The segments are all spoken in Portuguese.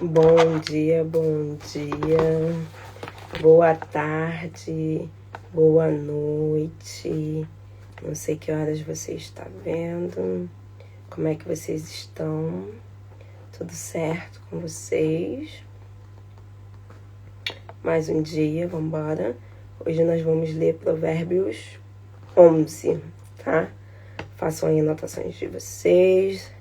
Bom dia, boa tarde, boa noite. Não sei que horas você está vendo, como é que vocês estão? Tudo certo com vocês? Mais um dia, vamos embora. Hoje nós vamos ler Provérbios 11, tá? Façam aí anotações de vocês.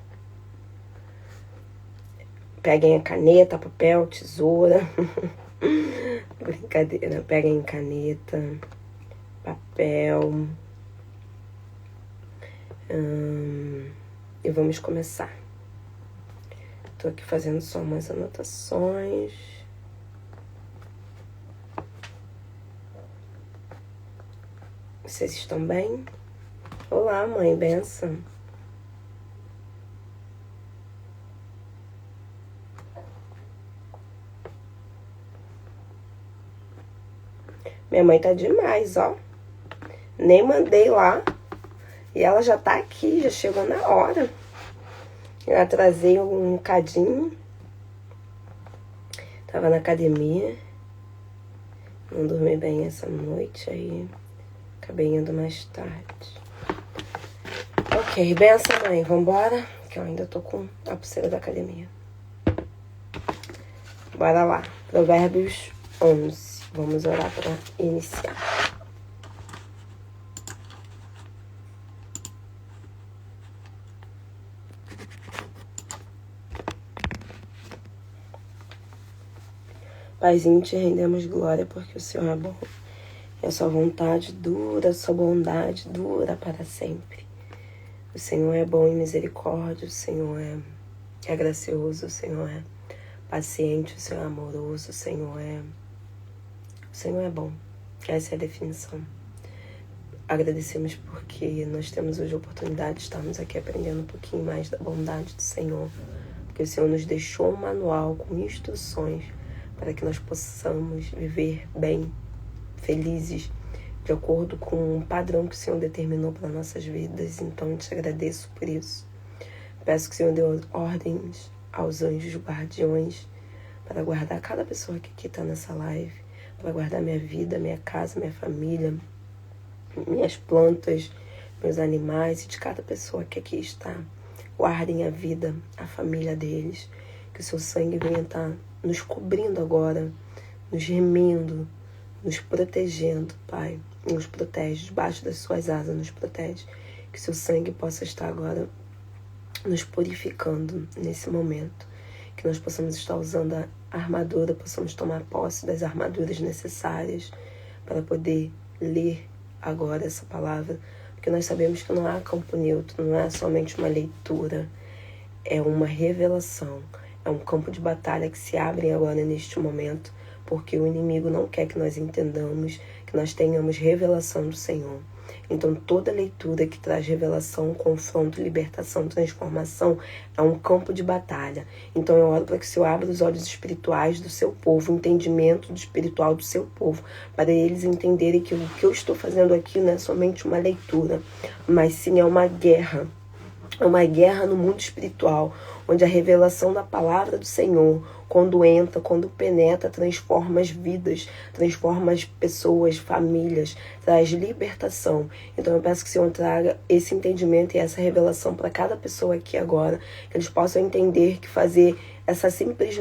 Peguem a caneta, papel, tesoura. Brincadeira. Peguem caneta, papel. E vamos começar. Tô aqui fazendo só umas anotações. Vocês estão bem? Olá, mãe, benção. Minha mãe tá demais, ó. Nem mandei lá. E ela já tá aqui, já chegou na hora. Eu atrasei um cadinho. Tava na academia. Não dormi bem essa noite, aí acabei indo mais tarde. Ok, benção, mãe. Vambora, que eu ainda tô com a pulseira da academia. Bora lá. Provérbios 11. Vamos orar para iniciar. Paizinho, te rendemos glória porque o Senhor é bom. E a sua vontade dura, a sua bondade dura para sempre. O Senhor é bom em misericórdia, o Senhor é gracioso, o Senhor é paciente, o Senhor é amoroso, o Senhor é bom. Essa é a definição. Agradecemos porque nós temos hoje a oportunidade de estarmos aqui aprendendo um pouquinho mais da bondade do Senhor. Porque o Senhor nos deixou um manual com instruções para que nós possamos viver bem, felizes, de acordo com o padrão que o Senhor determinou para nossas vidas. Então, eu te agradeço por isso. Peço que o Senhor dê ordens aos anjos guardiões para guardar cada pessoa que aqui está nessa live, para guardar minha vida, minha casa, minha família, minhas plantas, meus animais e de cada pessoa que aqui está. Guardem a vida, a família deles, que o seu sangue venha estar nos cobrindo agora, nos remindo, nos protegendo, Pai. Nos protege, debaixo das suas asas nos protege. Que o seu sangue possa estar agora nos purificando nesse momento. Que nós possamos estar usando a armadura, possamos tomar posse das armaduras necessárias para poder ler agora essa palavra. Porque nós sabemos que não há campo neutro, não é somente uma leitura, é uma revelação. É um campo de batalha que se abre agora neste momento, porque o inimigo não quer que nós entendamos, que nós tenhamos revelação do Senhor. Então, toda leitura que traz revelação, confronto, libertação, transformação, é um campo de batalha. Então, eu oro para que o Senhor abra os olhos espirituais do seu povo, o entendimento espiritual do seu povo, para eles entenderem que o que eu estou fazendo aqui não é somente uma leitura, mas sim é uma guerra. É uma guerra no mundo espiritual, onde a revelação da palavra do Senhor, quando entra, quando penetra, transforma as vidas, transforma as pessoas, famílias, traz libertação. Então eu peço que o Senhor traga esse entendimento e essa revelação para cada pessoa aqui agora, que eles possam entender que fazer essa simples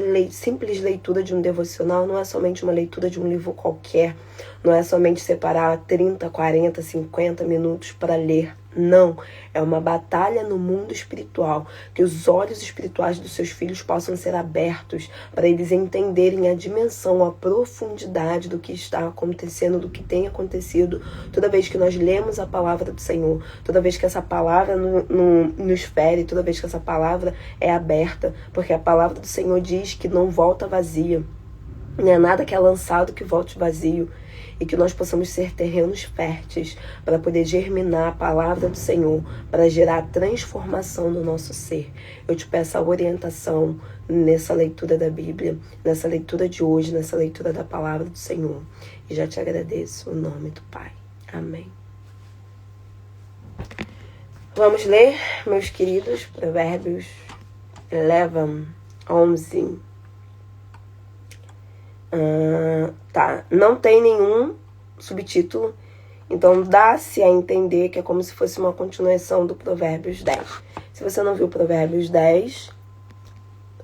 leitura de um devocional não é somente uma leitura de um livro qualquer, não é somente separar 30, 40, 50 minutos para ler. Não, é uma batalha no mundo espiritual, que os olhos espirituais dos seus filhos possam ser abertos para eles entenderem a dimensão, a profundidade do que está acontecendo, do que tem acontecido toda vez que nós lemos a palavra do Senhor, toda vez que essa palavra nos fere, toda vez que essa palavra é aberta, porque a palavra do Senhor diz que não volta vazia, não é nada que é lançado que volte vazio. E que nós possamos ser terrenos férteis para poder germinar a palavra do Senhor, para gerar transformação no nosso ser. Eu te peço a orientação nessa leitura da Bíblia, nessa leitura de hoje, nessa leitura da palavra do Senhor. E já te agradeço em nome do Pai. Amém. Vamos ler, meus queridos, Provérbios 11. Tá, não tem nenhum subtítulo, então dá-se a entender que é como se fosse uma continuação do Provérbios 10. Se você não viu Provérbios 10,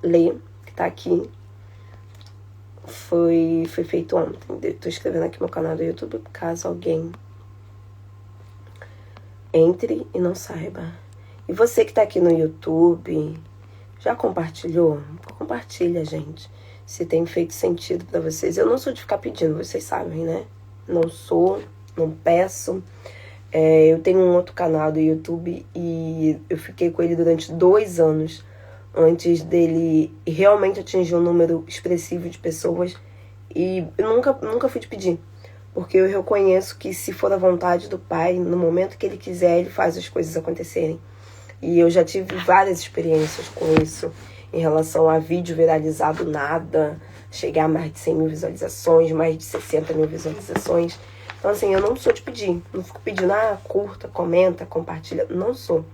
lê, que tá aqui. Foi feito ontem. Tô escrevendo aqui no meu canal do YouTube, caso alguém entre e não saiba. E você que tá aqui no YouTube, já compartilhou? Compartilha, gente. Se tem feito sentido pra vocês. Eu não sou de ficar pedindo, vocês sabem, né? Não sou, não peço. Eu tenho um outro canal do YouTube e eu fiquei com ele durante 2 anos antes dele realmente atingir um número expressivo de pessoas. E eu nunca fui de pedir. Porque eu reconheço que se for a vontade do Pai, no momento que Ele quiser, Ele faz as coisas acontecerem. E eu já tive várias experiências com isso, em relação a vídeo viralizado nada, chegar a mais de 100 mil visualizações, mais de 60 mil visualizações. Então, assim, eu não sou de pedir. Não fico pedindo, curta, comenta, compartilha. Não sou.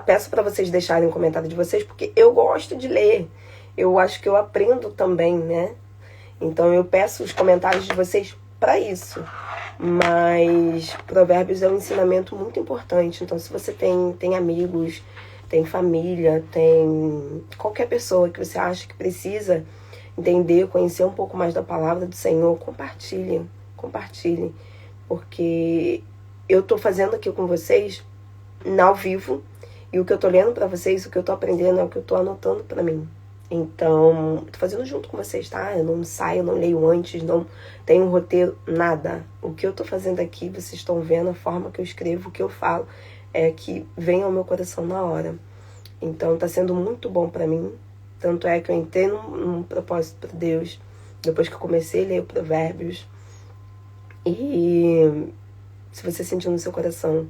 Peço para vocês deixarem um comentário de vocês, porque eu gosto de ler. Eu acho que eu aprendo também, né? Então eu peço os comentários de vocês para isso. Mas Provérbios é um ensinamento muito importante. Então se você tem amigos, tem família, tem qualquer pessoa que você acha que precisa entender, conhecer um pouco mais da palavra do Senhor, compartilhe. Porque eu tô fazendo aqui com vocês ao vivo. E o que eu tô lendo para vocês, o que eu tô aprendendo é o que eu tô anotando para mim. Então, tô fazendo junto com vocês, tá? Eu não saio, não leio antes, não tenho roteiro, nada. O que eu tô fazendo aqui, vocês estão vendo, a forma que eu escrevo, o que eu falo, é que vem ao meu coração na hora. Então, tá sendo muito bom pra mim. Tanto é que eu entrei num propósito pra Deus, depois que eu comecei a ler Provérbios. E se você sentiu no seu coração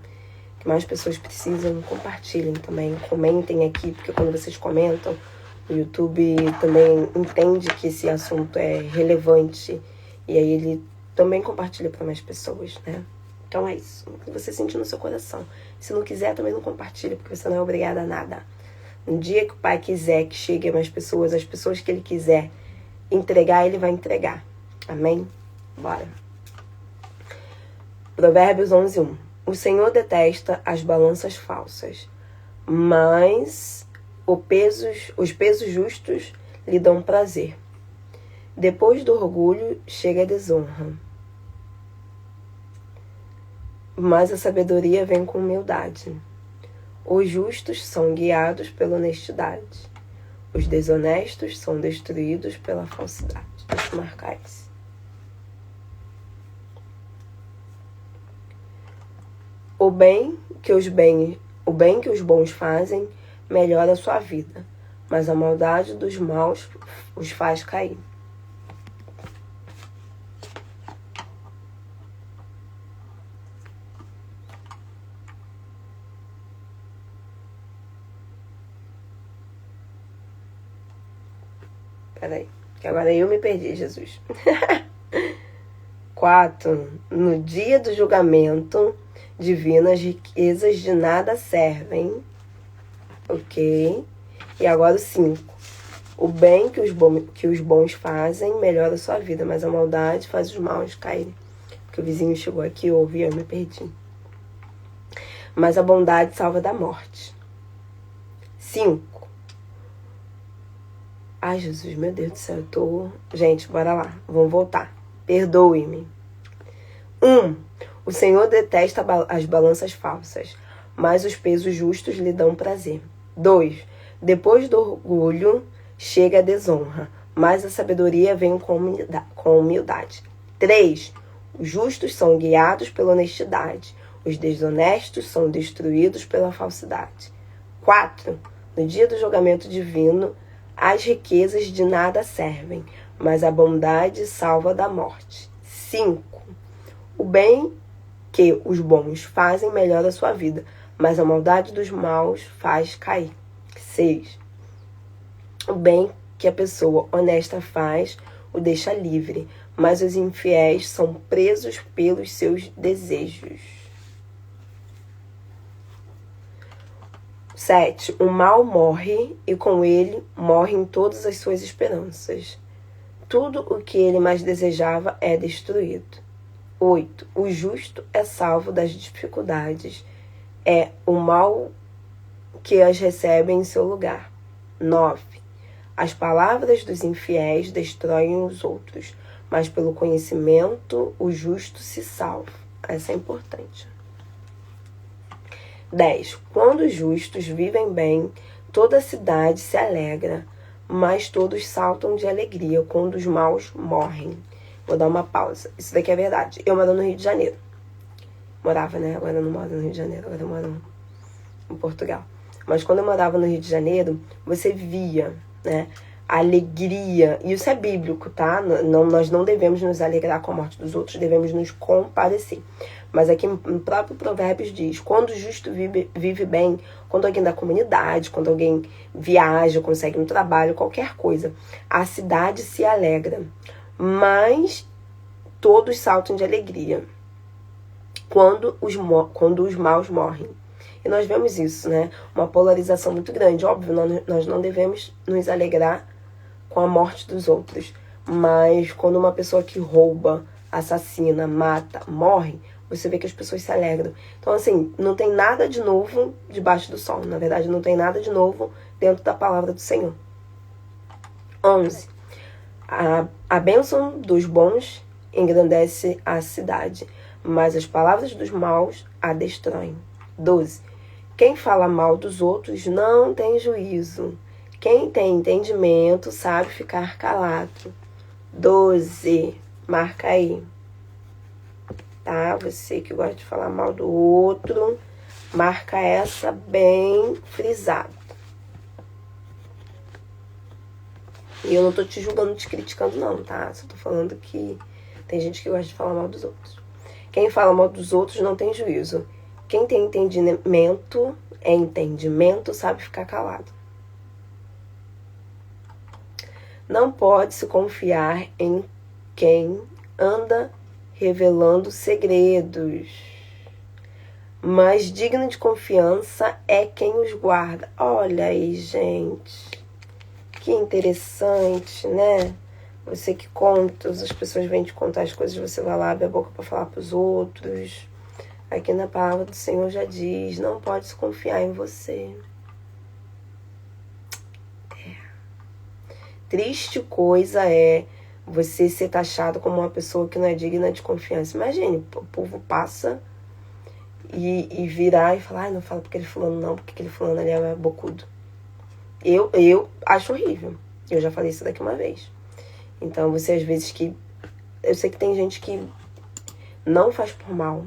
que mais pessoas precisam, compartilhem também. Comentem aqui, porque quando vocês comentam, o YouTube também entende que esse assunto é relevante e aí ele também compartilha para mais pessoas, né? Então é isso. O que você sentir no seu coração. Se não quiser, também não compartilha, porque você não é obrigada a nada. Um dia que o Pai quiser que chegue a mais pessoas, as pessoas que Ele quiser entregar, Ele vai entregar. Amém? Bora. Provérbios 11:1. O Senhor detesta as balanças falsas, mas os pesos justos lhe dão prazer. Depois do orgulho chega a desonra, mas a sabedoria vem com humildade. Os justos são guiados pela honestidade. Os desonestos são destruídos pela falsidade. Deixa eu marcar isso. O bem que os bons fazem melhora a sua vida, mas a maldade dos maus os faz cair. Peraí, que agora eu me perdi, Jesus. 4. No dia do julgamento divino, as riquezas de nada servem. Ok. E agora o 5. O bem que os bons fazem melhora a sua vida, mas a maldade faz os maus caírem. Porque o vizinho chegou aqui, eu ouvi, eu me perdi. Mas a bondade salva da morte. 5. Ai, Jesus, meu Deus do céu, eu tô... Gente, bora lá, vamos voltar. Perdoe-me. 1. O Senhor detesta as balanças falsas, mas os pesos justos lhe dão prazer. 2. Depois do orgulho chega a desonra, mas a sabedoria vem com humildade. 3. Os justos são guiados pela honestidade, os desonestos são destruídos pela falsidade. 4. No dia do julgamento divino, as riquezas de nada servem, mas a bondade salva da morte. 5. O bem que os bons fazem melhora a sua vida, mas a maldade dos maus faz cair. 6. O bem que a pessoa honesta faz o deixa livre, mas os infiéis são presos pelos seus desejos. 7. O mal morre e com ele morrem todas as suas esperanças. tudo o que ele mais desejava é destruído. 8. O justo é salvo das dificuldades. É o mal que as recebe em seu lugar. 9. As palavras dos infiéis destroem os outros, mas pelo conhecimento o justo se salva. Essa é importante. 10. Quando os justos vivem bem, toda a cidade se alegra, mas todos saltam de alegria quando os maus morrem. Vou dar uma pausa. Isso daqui é verdade. Eu moro no Rio de Janeiro. Morava, né? Agora eu não moro no Rio de Janeiro, agora eu moro em Portugal. Mas quando eu morava no Rio de Janeiro, você via, né, a alegria. E isso é bíblico, tá? Nós não devemos nos alegrar com a morte dos outros, devemos nos compadecer. Mas aqui no próprio Provérbios diz, quando o justo vive bem, quando alguém da comunidade, quando alguém viaja, consegue um trabalho, qualquer coisa, a cidade se alegra, mas todos saltam de alegria quando os maus morrem. E nós vemos isso, né? Uma polarização muito grande. Óbvio, nós não devemos nos alegrar com a morte dos outros. Mas quando uma pessoa que rouba, assassina, mata, morre, você vê que as pessoas se alegram. Então, assim, não tem nada de novo debaixo do sol. Na verdade, não tem nada de novo dentro da palavra do Senhor. 11. A bênção dos bons engrandece a cidade, mas as palavras dos maus a destroem. 12. Quem fala mal dos outros não tem juízo. Quem tem entendimento sabe ficar calado. 12. Marca aí. Tá? Você que gosta de falar mal do outro, marca essa bem frisada. E eu não tô te julgando, te criticando não, tá? Só tô falando que tem gente que gosta de falar mal dos outros. Quem fala mal dos outros não tem juízo. Quem tem entendimento sabe ficar calado. Não pode se confiar em quem anda revelando segredos, mas digno de confiança é quem os guarda. Olha aí, gente, que interessante, né? Você que conta, as pessoas vêm te contar as coisas, você vai lá, abre a boca para falar para os outros. Aqui na palavra do Senhor já diz, não pode se confiar em você. Triste coisa é você ser taxado como uma pessoa que não é digna de confiança. Imagine, o povo passa e virar e falar, não fala porque aquele fulano não, porque aquele fulano ali é bocudo. Eu acho horrível. Eu já falei isso daqui uma vez. Então, você às vezes que... Eu sei que tem gente que não faz por mal.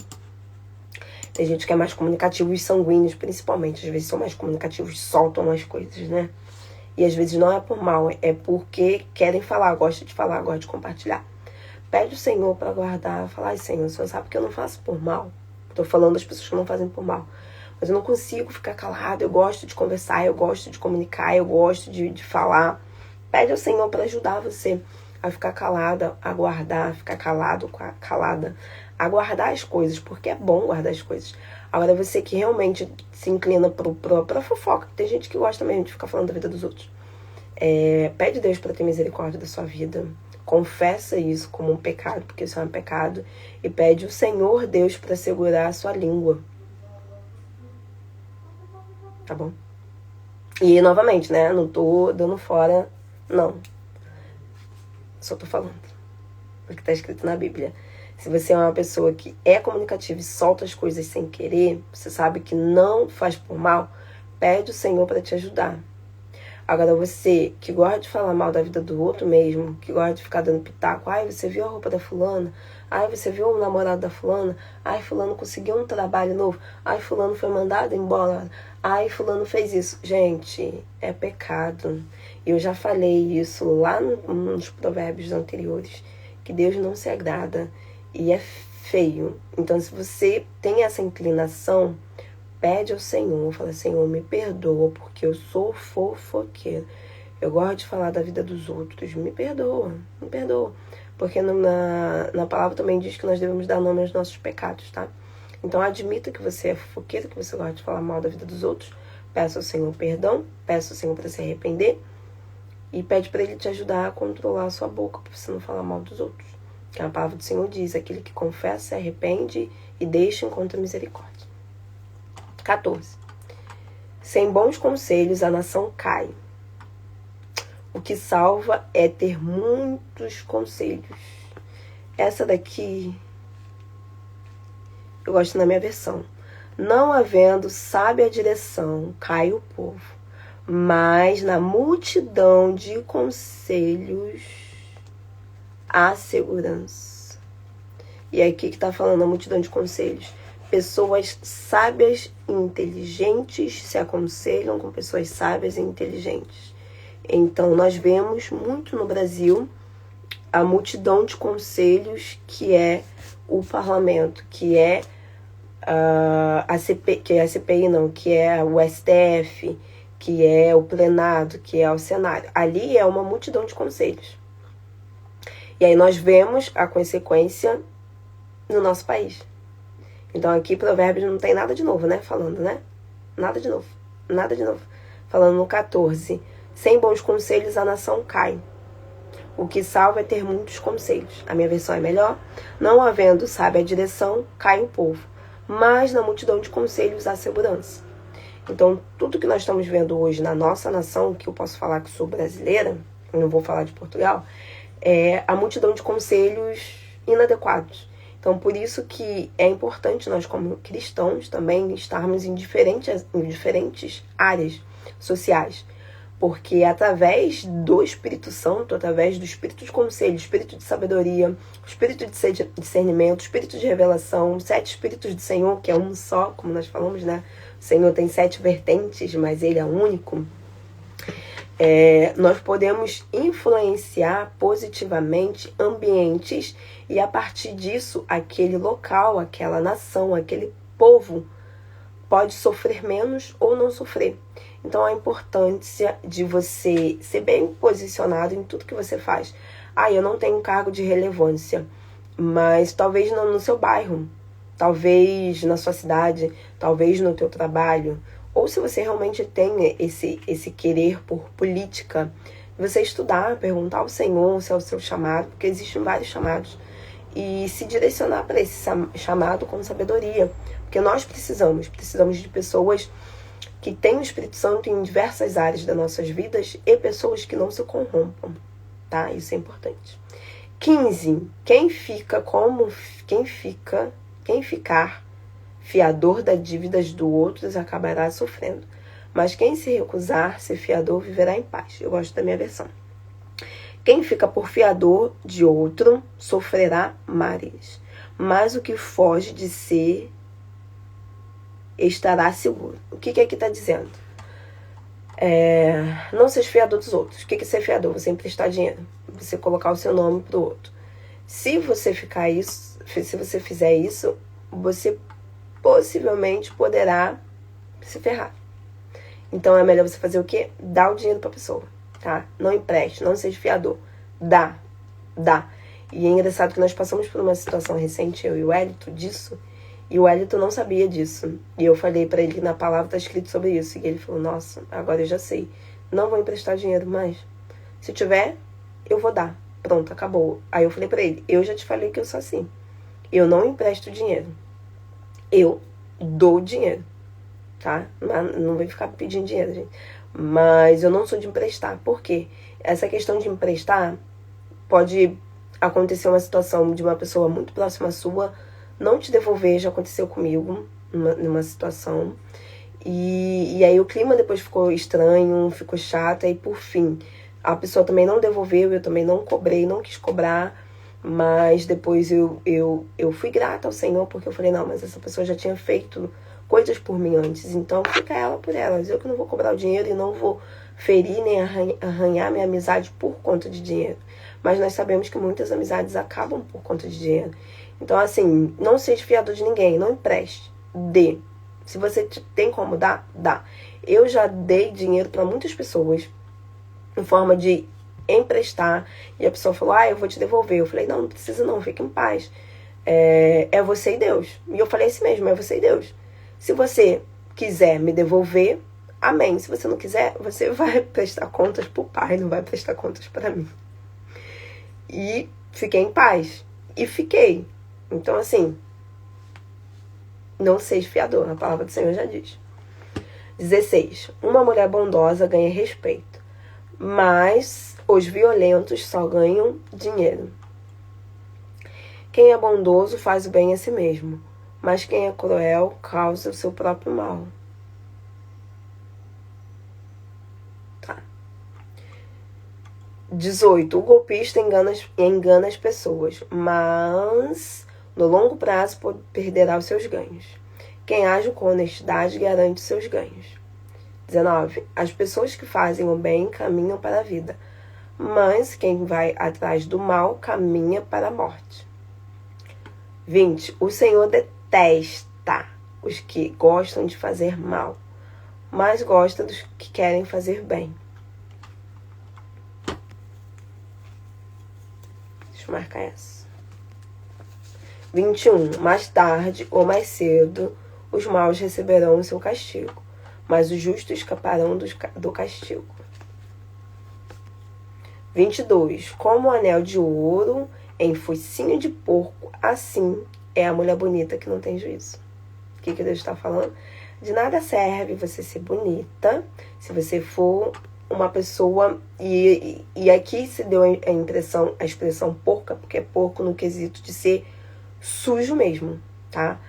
Tem gente que é mais comunicativo, os sanguíneos principalmente. Às vezes são mais comunicativos, soltam as coisas, né? E às vezes não é por mal, é porque querem falar, gostam de falar, gostam de compartilhar. Pede o Senhor para guardar, fala, ai Senhor, o Senhor sabe que eu não faço por mal. Estou falando das pessoas que não fazem por mal. Mas eu não consigo ficar calado, eu gosto de conversar, eu gosto de comunicar, eu gosto de falar. Pede ao Senhor para ajudar você a ficar calada, a guardar, a ficar calado, calada, a guardar as coisas, porque é bom guardar as coisas. Agora você que realmente se inclina pra fofoca, tem gente que gosta mesmo de ficar falando da vida dos outros. Pede a Deus para ter misericórdia da sua vida. Confessa isso como um pecado, porque isso é um pecado. E pede o Senhor Deus para segurar a sua língua. Tá bom? E novamente, né? Não tô dando fora, não. Só tô falando o que tá escrito na Bíblia. Se você é uma pessoa que é comunicativa e solta as coisas sem querer, você sabe que não faz por mal, pede o Senhor para te ajudar. Agora você que gosta de falar mal da vida do outro mesmo, que gosta de ficar dando pitaco, ai, você viu a roupa da fulana? Ai, você viu o namorado da fulana? Ai, fulano conseguiu um trabalho novo? Ai, fulano foi mandado embora? Ai, fulano fez isso. Gente, é pecado. Eu já falei isso lá nos provérbios anteriores, que Deus não se agrada. E é feio. Então, se você tem essa inclinação, pede ao Senhor, fala, Senhor, me perdoa, porque eu sou fofoqueiro. Eu gosto de falar da vida dos outros. Me perdoa, me perdoa. Porque na palavra também diz que nós devemos dar nome aos nossos pecados, tá? Então, admita que você é fofoqueiro, que você gosta de falar mal da vida dos outros. Peça ao Senhor perdão, peça ao Senhor para se arrepender. e pede para ele te ajudar a controlar a sua boca, para você não falar mal dos outros. Que a palavra do Senhor diz, aquele que confessa, se arrepende e deixa encontra misericórdia. 14. Sem bons conselhos a nação cai. O que salva é ter muitos conselhos. Essa daqui, eu gosto na minha versão. Não havendo sábia direção, cai o povo, mas na multidão de conselhos há segurança. E aqui que está falando a multidão de conselhos. Pessoas sábias e inteligentes se aconselham com pessoas sábias e inteligentes. Então, nós vemos muito no Brasil a multidão de conselhos que é o parlamento, que é a CPI não, que é o STF, que é o plenado, que é o Senado. Ali é uma multidão de conselhos. E aí nós vemos a consequência no nosso país. Então aqui Provérbios não tem nada de novo, né? Falando, né? Nada de novo. Nada de novo. Falando no 14. Sem bons conselhos a nação cai. O que salva é ter muitos conselhos. A minha versão é melhor. Não havendo sábia direção, cai o povo. Mas na multidão de conselhos há segurança. Então, tudo que nós estamos vendo hoje na nossa nação, que eu posso falar que sou brasileira, eu não vou falar de Portugal, é a multidão de conselhos inadequados. Então, por isso que é importante nós, como cristãos, também estarmos em diferentes áreas sociais. Porque através do Espírito Santo, através do Espírito de conselho, Espírito de sabedoria, Espírito de discernimento, Espírito de revelação, os 7 Espíritos do Senhor, que é um só, como nós falamos, né? O Senhor tem 7 vertentes, mas Ele é único. Nós podemos influenciar positivamente ambientes e, a partir disso, aquele local, aquela nação, aquele povo pode sofrer menos ou não sofrer. Então, a importância de você ser bem posicionado em tudo que você faz. Eu não tenho cargo de relevância, mas talvez não no seu bairro, talvez na sua cidade, talvez no teu trabalho, ou se você realmente tem esse querer por política, você estudar, perguntar ao Senhor se é o seu chamado, porque existem vários chamados, e se direcionar para esse chamado com sabedoria, porque nós precisamos de pessoas que têm o Espírito Santo em diversas áreas das nossas vidas e pessoas que não se corrompam, tá? Isso é importante. 15. Quem ficar fiador das dívidas do outro acabará sofrendo, mas quem se recusar ser fiador viverá em paz. Eu gosto da minha versão. Quem fica por fiador de outro sofrerá males, mas o que foge de ser estará seguro. O que aqui está dizendo? Não seja fiador dos outros. O que é ser fiador? Você emprestar dinheiro. Você colocar o seu nome pro outro. Se você fizer isso, você possivelmente poderá se ferrar. Então é melhor você fazer o quê? Dar o dinheiro pra pessoa, tá? Não empreste, não seja fiador. Dá. E é engraçado que nós passamos por uma situação recente, eu e o Wellington, disso. E o Wellington não sabia disso. E eu falei pra ele que na palavra tá escrito sobre isso. E ele falou, nossa, agora eu já sei. Não vou emprestar dinheiro mais. Se tiver, eu vou dar. Pronto, acabou. Aí eu falei pra ele, eu já te falei que eu sou assim. Eu não empresto dinheiro. Eu dou dinheiro. Tá? Não vou ficar pedindo dinheiro, gente. Mas eu não sou de emprestar. Por quê? Essa questão de emprestar pode acontecer uma situação de uma pessoa muito próxima sua não te devolver, já aconteceu comigo numa situação. E aí o clima depois ficou estranho, ficou chato, aí por fim, a pessoa também não devolveu, eu também não cobrei, não quis cobrar, mas depois eu fui grata ao Senhor, porque eu falei, não, mas essa pessoa já tinha feito coisas por mim antes, então fica ela por elas, eu que não vou cobrar o dinheiro e não vou ferir nem arranhar minha amizade por conta de dinheiro. Mas nós sabemos que muitas amizades acabam por conta de dinheiro. Então, assim, não seja fiador de ninguém, não empreste, dê. Se você tem como dar, dá. Eu já dei dinheiro para muitas pessoas em forma de emprestar, e a pessoa falou, eu vou te devolver. Eu falei, não precisa não, fique em paz. É você e Deus. E eu falei assim mesmo, é você e Deus. Se você quiser me devolver, amém. Se você não quiser, você vai prestar contas pro Pai, não vai prestar contas para mim. E fiquei em paz. E fiquei. Então, assim, não seja fiador, a palavra do Senhor já diz. 16. Uma mulher bondosa ganha respeito, mas os violentos só ganham dinheiro. Quem é bondoso faz o bem a si mesmo, mas quem é cruel causa o seu próprio mal. Tá. 18. O golpista engana as pessoas, mas no longo prazo perderá os seus ganhos. Quem age com honestidade garante os seus ganhos. 19. As pessoas que fazem o bem caminham para a vida, mas quem vai atrás do mal caminha para a morte. 20. O Senhor detesta os que gostam de fazer mal, mas gosta dos que querem fazer bem. Deixa eu marcar essa. 21. Mais tarde ou mais cedo, os maus receberão o seu castigo, mas os justos escaparão do castigo. 22. Como o anel de ouro em focinho de porco, assim é a mulher bonita que não tem juízo. O que Deus está falando? De nada serve você ser bonita se você for uma pessoa... E aqui se deu a expressão porca, porque é porco no quesito de ser sujo mesmo, tá?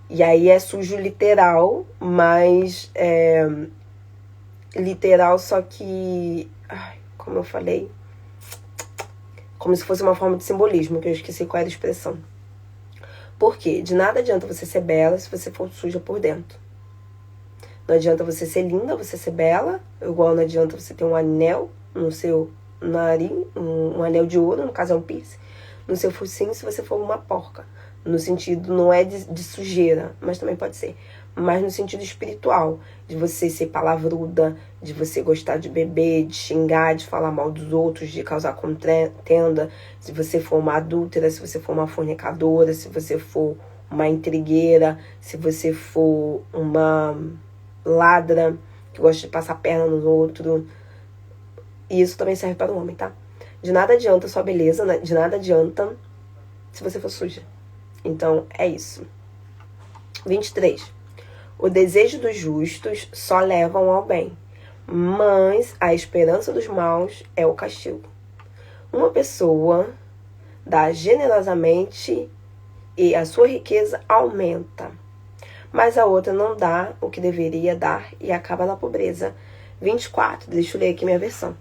E aí é sujo literal, mas literal só que, como eu falei, como se fosse uma forma de simbolismo, que eu esqueci qual era a expressão. Por quê? De nada adianta você ser bela se você for suja por dentro. Não adianta você ser linda, você ser bela, igual não adianta você ter um anel no seu nariz, um anel de ouro, no caso é um piercing, no seu focinho se você for uma porca. No sentido, não é de sujeira, mas também pode ser. Mas no sentido espiritual, de você ser palavruda, de você gostar de beber, de xingar, de falar mal dos outros, de causar contenda, se você for uma adúltera, se você for uma fornicadora, se você for uma intrigueira, se você for uma ladra, que gosta de passar a perna no outro. E isso também serve para o homem, tá? De nada adianta a sua beleza, né? De nada adianta se você for suja. Então, é isso. 23. O desejo dos justos só levam ao bem, mas a esperança dos maus é o castigo. Uma pessoa dá generosamente e a sua riqueza aumenta, mas a outra não dá o que deveria dar e acaba na pobreza. 24. Deixa eu ler aqui minha versão.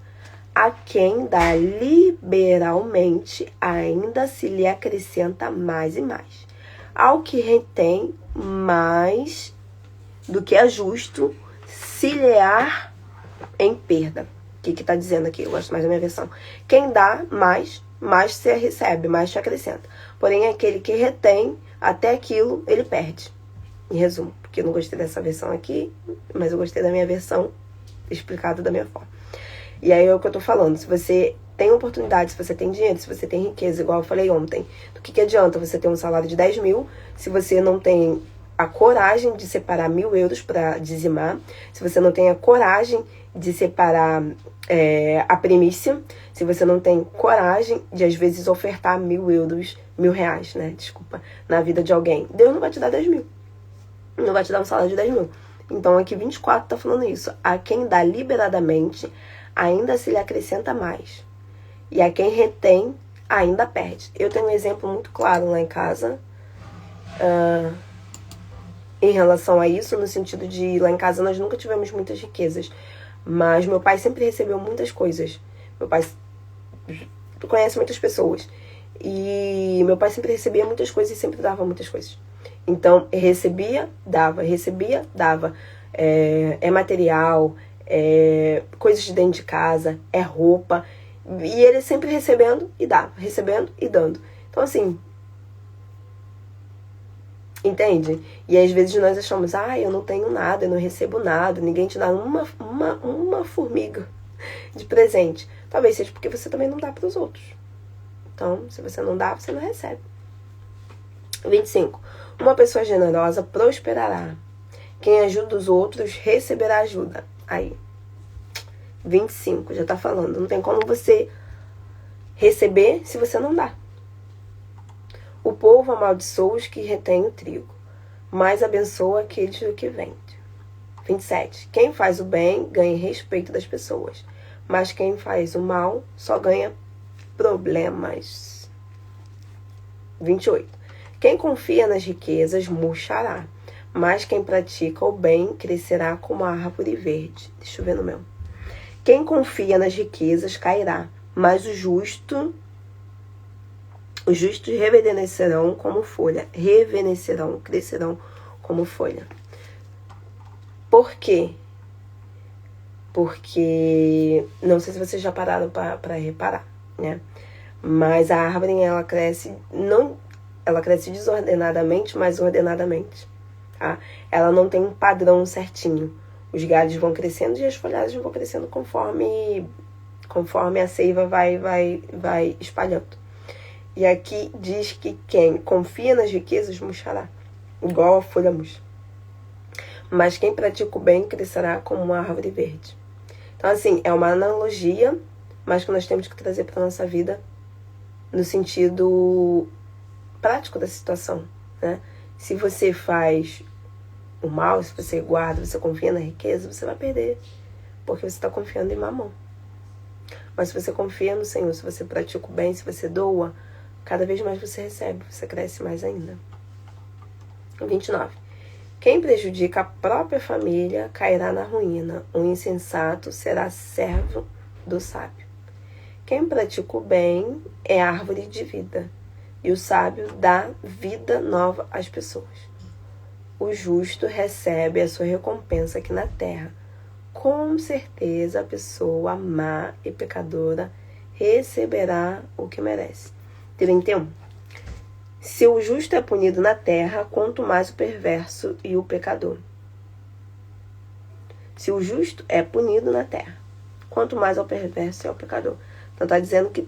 A quem dá liberalmente, ainda se lhe acrescenta mais e mais. Ao que retém mais do que é justo, se lhe há em perda. O que está dizendo aqui? Eu gosto mais da minha versão. Quem dá mais, mais se recebe, mais se acrescenta. Porém, aquele que retém, até aquilo, ele perde. Em resumo, porque eu não gostei dessa versão aqui, mas eu gostei da minha versão explicada da minha forma. E aí é o que eu tô falando, se você tem oportunidade, se você tem dinheiro, se você tem riqueza, igual eu falei ontem, do que adianta você ter um salário de 10 mil se você não tem a coragem de separar 1.000 euros para dizimar, se você não tem a coragem de separar a primícia, se você não tem coragem de, às vezes, ofertar 1.000 euros, R$1.000, né? Desculpa, na vida de alguém. Deus não vai te dar 10 mil. Não vai te dar um salário de 10 mil. Então, aqui 24 tá falando isso. A quem dá liberadamente, ainda se lhe acrescenta mais. E a quem retém, ainda perde. Eu tenho um exemplo muito claro lá em casa, em relação a isso, no sentido de, lá em casa nós nunca tivemos muitas riquezas, mas meu pai sempre recebeu muitas coisas. Meu pai conhece muitas pessoas. E meu pai sempre recebia muitas coisas e sempre dava muitas coisas. Então, recebia, dava, recebia, dava. É material, coisas de dentro de casa, é roupa. E ele sempre recebendo e dava, recebendo e dando. Então, assim, entende? E às vezes nós achamos, eu não tenho nada, eu não recebo nada, ninguém te dá uma formiga de presente. Talvez seja porque você também não dá para os outros. Então, se você não dá, você não recebe. 25. Uma pessoa generosa prosperará. Quem ajuda os outros receberá ajuda. Aí, 25, já tá falando. Não tem como você receber se você não dá. O povo amaldiçoa os que retém o trigo, mas abençoa aqueles do que vende. 27. Quem faz o bem ganha respeito das pessoas, mas quem faz o mal só ganha problemas. 28. Quem confia nas riquezas murchará, mas quem pratica o bem crescerá como a árvore verde. Deixa eu ver no meu. Quem confia nas riquezas cairá, mas os justos reverdecerão como folha. Reverdecerão, crescerão como folha. Por quê? Porque, não sei se vocês já pararam para reparar, né? Mas a árvore, ela cresce desordenadamente, mas ordenadamente. Tá? Ela não tem um padrão certinho. Os galhos vão crescendo e as folhagens vão crescendo conforme a seiva vai espalhando. E aqui diz que quem confia nas riquezas murchará, igual a folha murcha. Mas quem pratica o bem crescerá como uma árvore verde. Então, assim, é uma analogia, mas que nós temos que trazer para a nossa vida no sentido prático da situação, né? Se você faz o mal, se você guarda, você confia na riqueza, você vai perder, porque você está confiando em mamão. Mas se você confia no Senhor, se você pratica o bem, se você doa, cada vez mais você recebe, você cresce mais ainda. 29. Quem prejudica a própria família cairá na ruína. O insensato será servo do sábio. Quem pratica o bem é árvore de vida, e o sábio dá vida nova às pessoas. O justo recebe a sua recompensa aqui na terra. Com certeza a pessoa má e pecadora receberá o que merece. 31. Se o justo é punido na terra, quanto mais o perverso e o pecador. Se o justo é punido na terra, quanto mais ao perverso e ao pecador. Então está dizendo que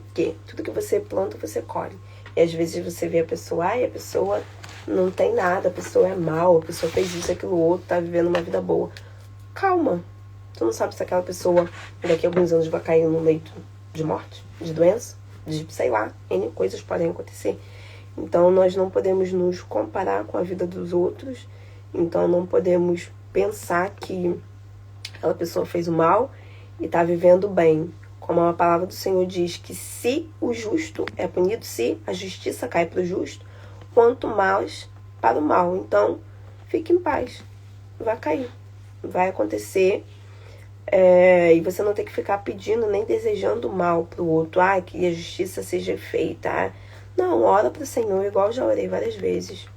tudo que você planta, você colhe. E às vezes você vê a pessoa, a pessoa não tem nada, a pessoa é mal, a pessoa fez isso, aquilo, outro, tá vivendo uma vida boa. Calma. Tu não sabe se aquela pessoa daqui a alguns anos vai cair num leito de morte, de doença, de sei lá, N coisas podem acontecer. Então nós não podemos nos comparar com a vida dos outros, então não podemos pensar que aquela pessoa fez o mal e está vivendo bem. Como a palavra do Senhor diz que se o justo é punido, se a justiça cai para o justo, quanto mais para o mal. Então, fique em paz. Vai cair. Vai acontecer. E você não tem que ficar pedindo nem desejando mal para o outro. Que a justiça seja feita. Não, ora para o Senhor, igual eu já orei várias vezes.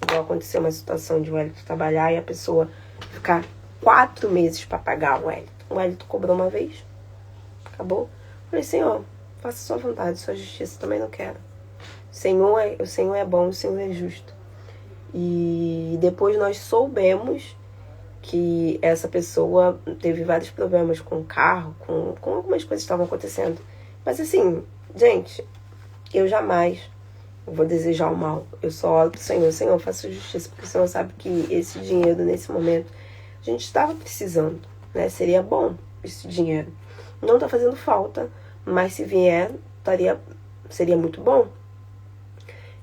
Igual aconteceu uma situação de o Wellington trabalhar e a pessoa ficar 4 meses para pagar o Wellington. O Wellington cobrou uma vez. Acabou. Falei, Senhor, faça sua vontade, sua justiça também não quero. O Senhor é bom, o Senhor é justo. E depois nós soubemos que essa pessoa teve vários problemas com o carro, com algumas coisas que estavam acontecendo. Mas assim, gente, eu jamais vou desejar o mal. Eu só oro pro Senhor, Senhor, faça justiça, porque o Senhor sabe que esse dinheiro, nesse momento, a gente estava precisando, né? Seria bom esse dinheiro. Não tá fazendo falta, mas se vier, seria muito bom.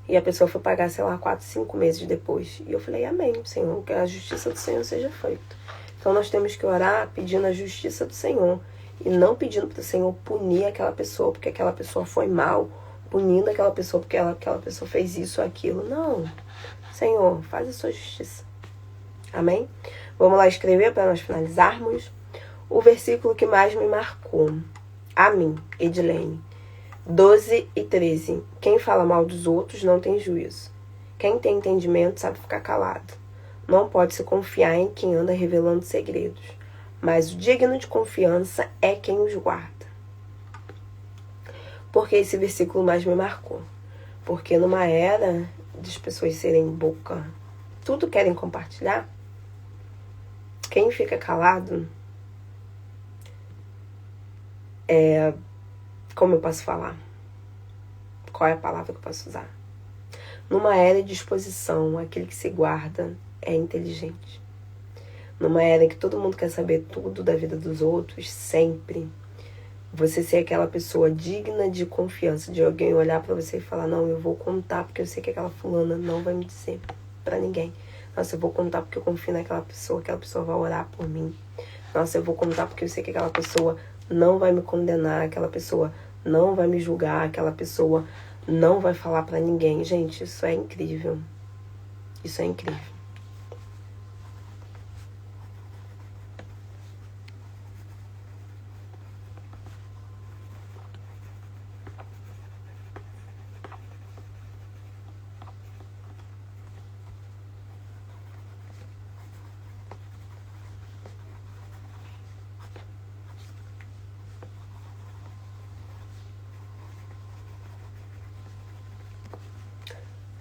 E a pessoa foi pagar, 4, 5 meses depois. E eu falei, amém, Senhor, que a justiça do Senhor seja feita. Então nós temos que orar pedindo a justiça do Senhor. E não pedindo para o Senhor punir aquela pessoa porque aquela pessoa foi mal. Punindo aquela pessoa porque aquela pessoa fez isso ou aquilo. Não. Senhor, faz a sua justiça. Amém? Vamos lá escrever para nós finalizarmos. O versículo que mais me marcou. A mim, Edilene. 12 e 13. Quem fala mal dos outros não tem juízo. Quem tem entendimento sabe ficar calado. Não pode se confiar em quem anda revelando segredos. Mas o digno de confiança é quem os guarda. Por que esse versículo mais me marcou? Porque numa era das pessoas serem boca, tudo querem compartilhar, quem fica calado como eu posso falar? Qual é a palavra que eu posso usar? Numa era de exposição, aquele que se guarda é inteligente. numa era que todo mundo quer saber tudo da vida dos outros, sempre. Você ser aquela pessoa digna de confiança, de alguém olhar pra você e falar, não, eu vou contar porque eu sei que aquela fulana não vai me dizer pra ninguém. Nossa, eu vou contar porque eu confio naquela pessoa vai orar por mim. Nossa, eu vou contar porque eu sei que aquela pessoa não vai me condenar, aquela pessoa não vai me julgar, aquela pessoa não vai falar pra ninguém. Gente, isso é incrível. Isso é incrível.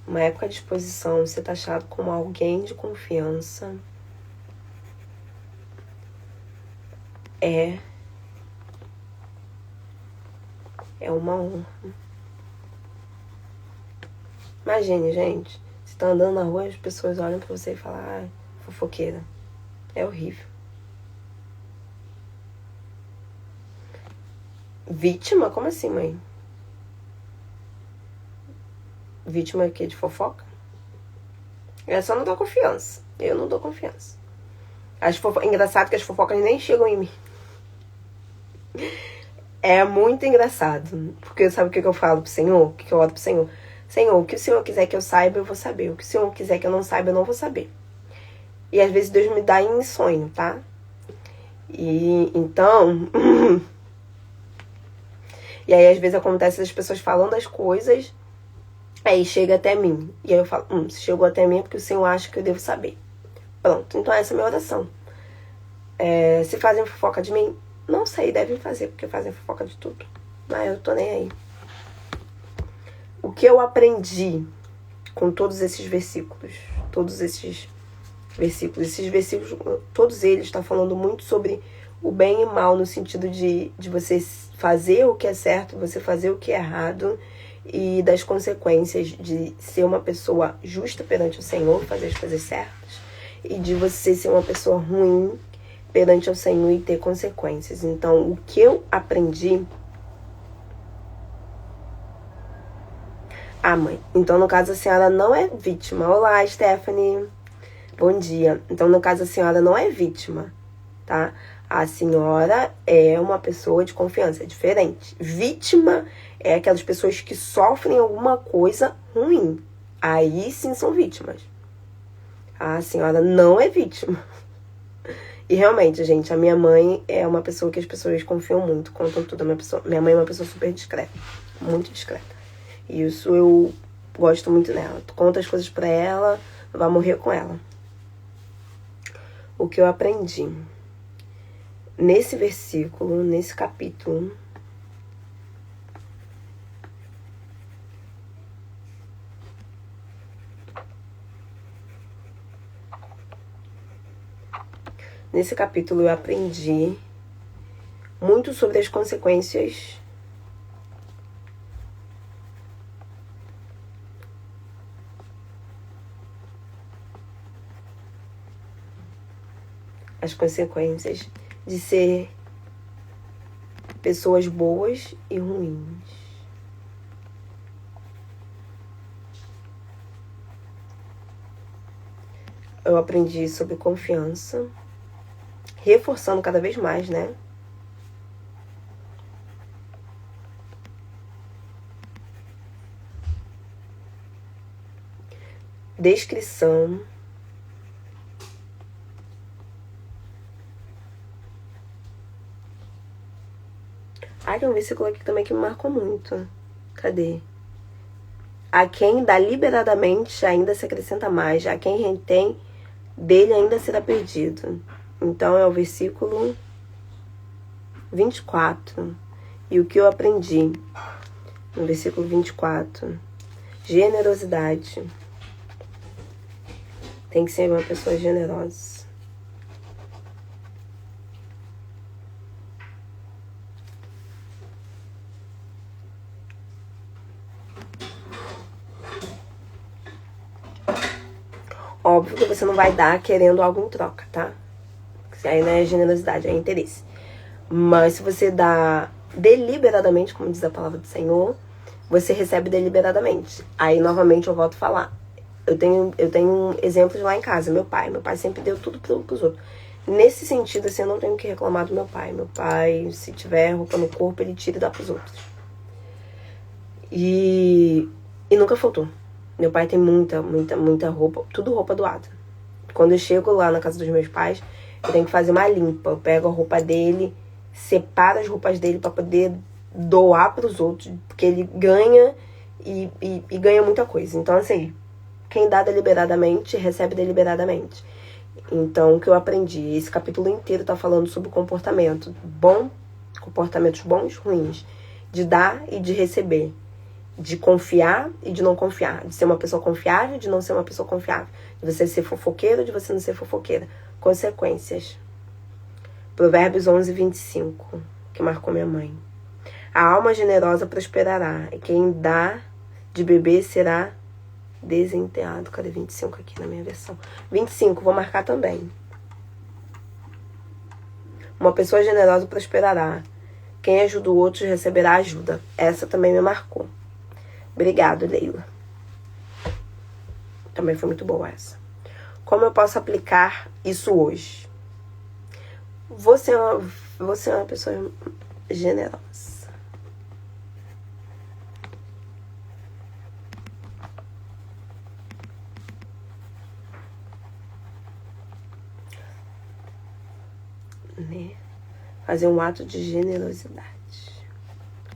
Uma época de exposição, ser taxado como alguém de confiança é uma honra. Imagine, gente, você tá andando na rua e as pessoas olham pra você e falam, ah, fofoqueira. É horrível. Vítima? Como assim, mãe? Vítima aqui de fofoca? Eu só não dou confiança. Eu não dou confiança. Engraçado que as fofocas nem chegam em mim. É muito engraçado. Porque sabe o que eu falo pro Senhor? O que eu oro pro Senhor? Senhor, o que o Senhor quiser que eu saiba, eu vou saber. O que o Senhor quiser que eu não saiba, eu não vou saber. E às vezes Deus me dá em sonho, tá? E então... E aí às vezes acontece as pessoas falando as coisas, aí chega até mim. E aí eu falo, se chegou até mim é porque o Senhor acha que eu devo saber. Pronto, então essa é a minha oração. Se fazem fofoca de mim, não sei, devem fazer, porque fazem fofoca de tudo. Mas eu tô nem aí. O que eu aprendi com todos esses versículos, esses versículos, todos eles estão falando muito sobre o bem e o mal, no sentido de você fazer o que é certo, você fazer o que é errado, e das consequências de ser uma pessoa justa perante o Senhor, fazer as coisas certas, e de você ser uma pessoa ruim perante o Senhor e ter consequências. Então, o que eu aprendi... Ah, mãe, então no caso a senhora não é vítima. Olá, Stephanie. Bom dia. Então, no caso, a senhora não é vítima, tá? A senhora é uma pessoa de confiança, é diferente. Vítima é aquelas pessoas que sofrem alguma coisa ruim. Aí sim são vítimas. A senhora não é vítima. E realmente, gente, a minha mãe é uma pessoa que as pessoas confiam muito, contam tudo. Minha mãe é uma pessoa super discreta, muito discreta. E isso eu gosto muito dela. Tu conta as coisas pra ela, vai morrer com ela. O que eu aprendi nesse versículo, nesse capítulo, eu aprendi muito sobre as consequências de ser pessoas boas e ruins. Eu aprendi sobre confiança, reforçando cada vez mais, né? Descrição. Tem um versículo aqui também que me marcou muito. Cadê? A quem dá liberadamente ainda se acrescenta mais. A quem retém, dele ainda será perdido. Então é o versículo 24. E o que eu aprendi no versículo 24? Generosidade. Tem que ser uma pessoa generosa. Óbvio que você não vai dar querendo algo em troca, tá? Aí não é generosidade, é interesse. Mas se você dá deliberadamente, como diz a palavra do Senhor, você recebe deliberadamente. Aí, novamente, eu volto a falar. Eu tenho exemplos lá em casa. Meu pai sempre deu tudo pros outros. Nesse sentido, assim, eu não tenho que reclamar do meu pai. Meu pai, se tiver roupa no corpo, ele tira e dá pros outros. E nunca faltou. Meu pai tem muita roupa, tudo roupa doada. Quando eu chego lá na casa dos meus pais, eu tenho que fazer uma limpa. Eu pego a roupa dele, separo as roupas dele pra poder doar pros outros, porque ele ganha e ganha muita coisa. Então, assim, quem dá deliberadamente, recebe deliberadamente. Então, o que eu aprendi, esse capítulo inteiro tá falando sobre comportamento bom, comportamentos bons, ruins, de dar e de receber, de confiar e de não confiar, de ser uma pessoa confiável e de não ser uma pessoa confiável, de você ser fofoqueiro e de você não ser fofoqueira. Consequências. Provérbios 11:25, que marcou minha mãe. A alma generosa prosperará, e quem dá de beber será desenteado. Cadê 25 aqui na minha versão? 25, vou marcar também. Uma pessoa generosa prosperará. Quem ajuda o outro receberá ajuda. Essa também me marcou. Obrigado, Leila. Também foi muito boa essa. Como eu posso aplicar isso hoje? Você é uma pessoa generosa. Né? Fazer um ato de generosidade.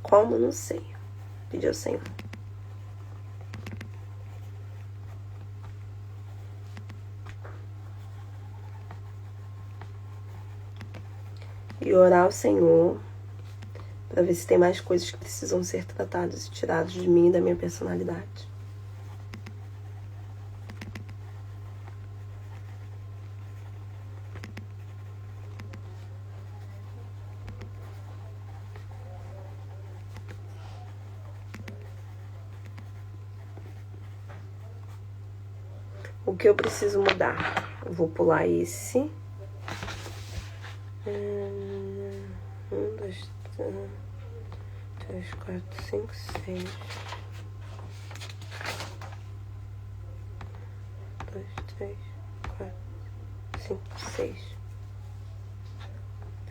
Como? Não sei. Pedir ao Senhor. E orar ao Senhor para ver se tem mais coisas que precisam ser tratadas e tiradas de mim e da minha personalidade. O que eu preciso mudar? Eu vou pular esse. 1, 2, 3, 4, 5, 6. 2, 3, 4, 5, 6.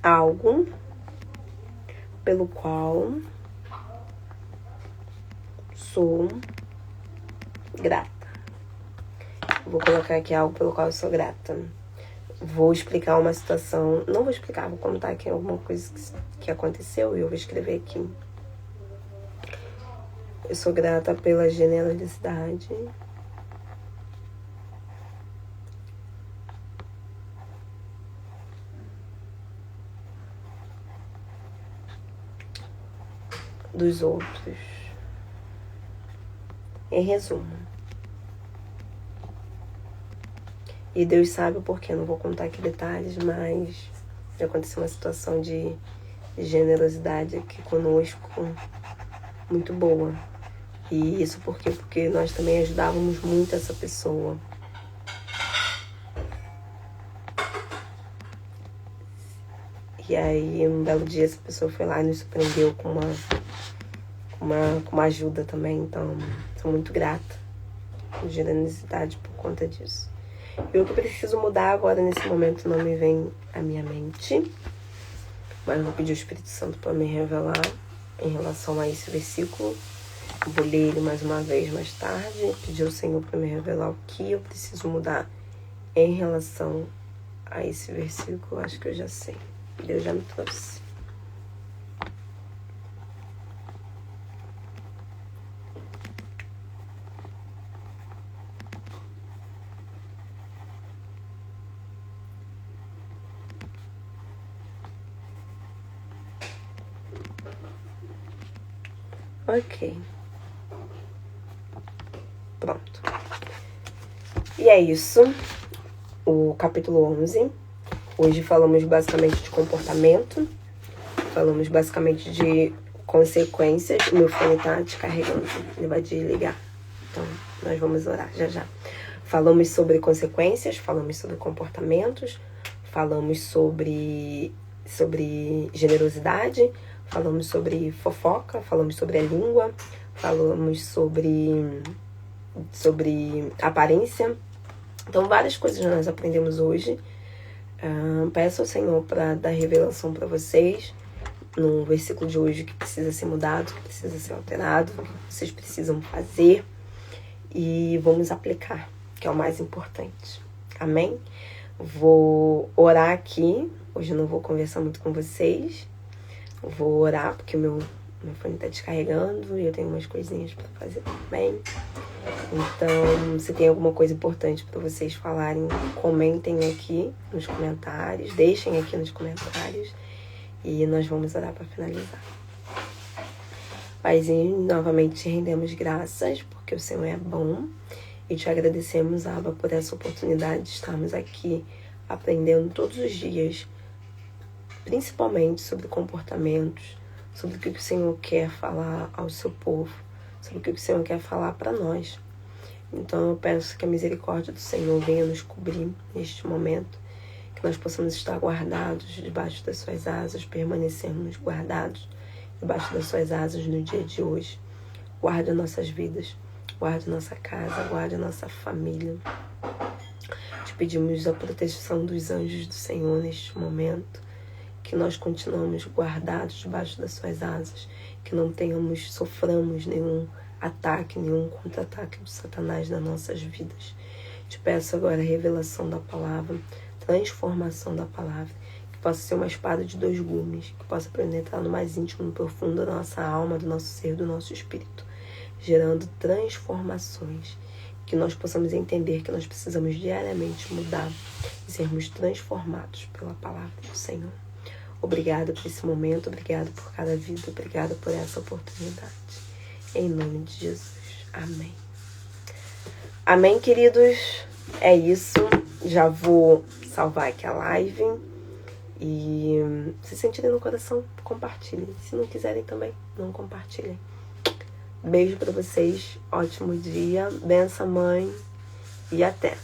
Algo pelo qual sou grata. Vou colocar aqui algo pelo qual eu sou grata. Vou explicar uma situação. Não vou explicar, vou contar aqui alguma coisa que aconteceu e eu vou escrever aqui. Eu sou grata pela generosidade. Dos outros. Em resumo. E Deus sabe o porquê, não vou contar aqui detalhes, mas já aconteceu uma situação de generosidade aqui conosco, muito boa. E isso porque nós também ajudávamos muito essa pessoa. E aí, um belo dia, essa pessoa foi lá e nos surpreendeu com uma ajuda também. Então, sou muito grata com generosidade por conta disso. E o que eu preciso mudar agora, nesse momento, não me vem à minha mente. Mas eu vou pedir ao Espírito Santo para me revelar em relação a esse versículo. Eu vou ler ele mais uma vez mais tarde. Pedir ao Senhor para me revelar o que eu preciso mudar em relação a esse versículo. Acho que eu já sei. Deus já me trouxe. Ok. Pronto. E é isso. O capítulo 11. Hoje falamos basicamente de comportamento. Falamos basicamente de consequências. O meu fone tá descarregando. Ele vai desligar. Então, nós vamos orar já já. Falamos sobre consequências. Falamos sobre comportamentos. falamos sobre generosidade, falamos sobre fofoca, falamos sobre a língua, falamos sobre aparência. Então, várias coisas nós aprendemos hoje. Peço ao Senhor para dar revelação para vocês no versículo de hoje, que precisa ser mudado, que precisa ser alterado, o que vocês precisam fazer, e vamos aplicar, que é o mais importante. Amém? Vou orar aqui. Hoje eu não vou conversar muito com vocês. Vou orar porque meu fone está descarregando e eu tenho umas coisinhas para fazer também. Então, se tem alguma coisa importante para vocês falarem, comentem aqui nos comentários, deixem aqui nos comentários e nós vamos orar para finalizar. Paizinho, novamente te rendemos graças porque o Senhor é bom e te agradecemos, Abba, por essa oportunidade de estarmos aqui aprendendo todos os dias, principalmente sobre comportamentos, sobre o que o Senhor quer falar ao seu povo, sobre o que o Senhor quer falar para nós. Então eu peço que a misericórdia do Senhor venha nos cobrir neste momento, que nós possamos estar guardados debaixo das suas asas, permanecermos guardados debaixo das suas asas no dia de hoje. Guarde as nossas vidas, guarde nossa casa, guarde a nossa família. Te pedimos a proteção dos anjos do Senhor neste momento, que nós continuamos guardados debaixo das suas asas, que não soframos nenhum ataque, nenhum contra-ataque do Satanás nas nossas vidas. Te peço agora a revelação da palavra, transformação da palavra, que possa ser uma espada de 2 gumes, que possa penetrar no mais íntimo, no profundo da nossa alma, do nosso ser, do nosso espírito, gerando transformações, que nós possamos entender que nós precisamos diariamente mudar e sermos transformados pela palavra do Senhor. Obrigada por esse momento, obrigada por cada vida, obrigada por essa oportunidade. Em nome de Jesus. Amém. Amém, queridos? É isso. Já vou salvar aqui a live. E se sentirem no coração, compartilhem. Se não quiserem também, não compartilhem. Beijo pra vocês. Ótimo dia. Benção, mãe. E até.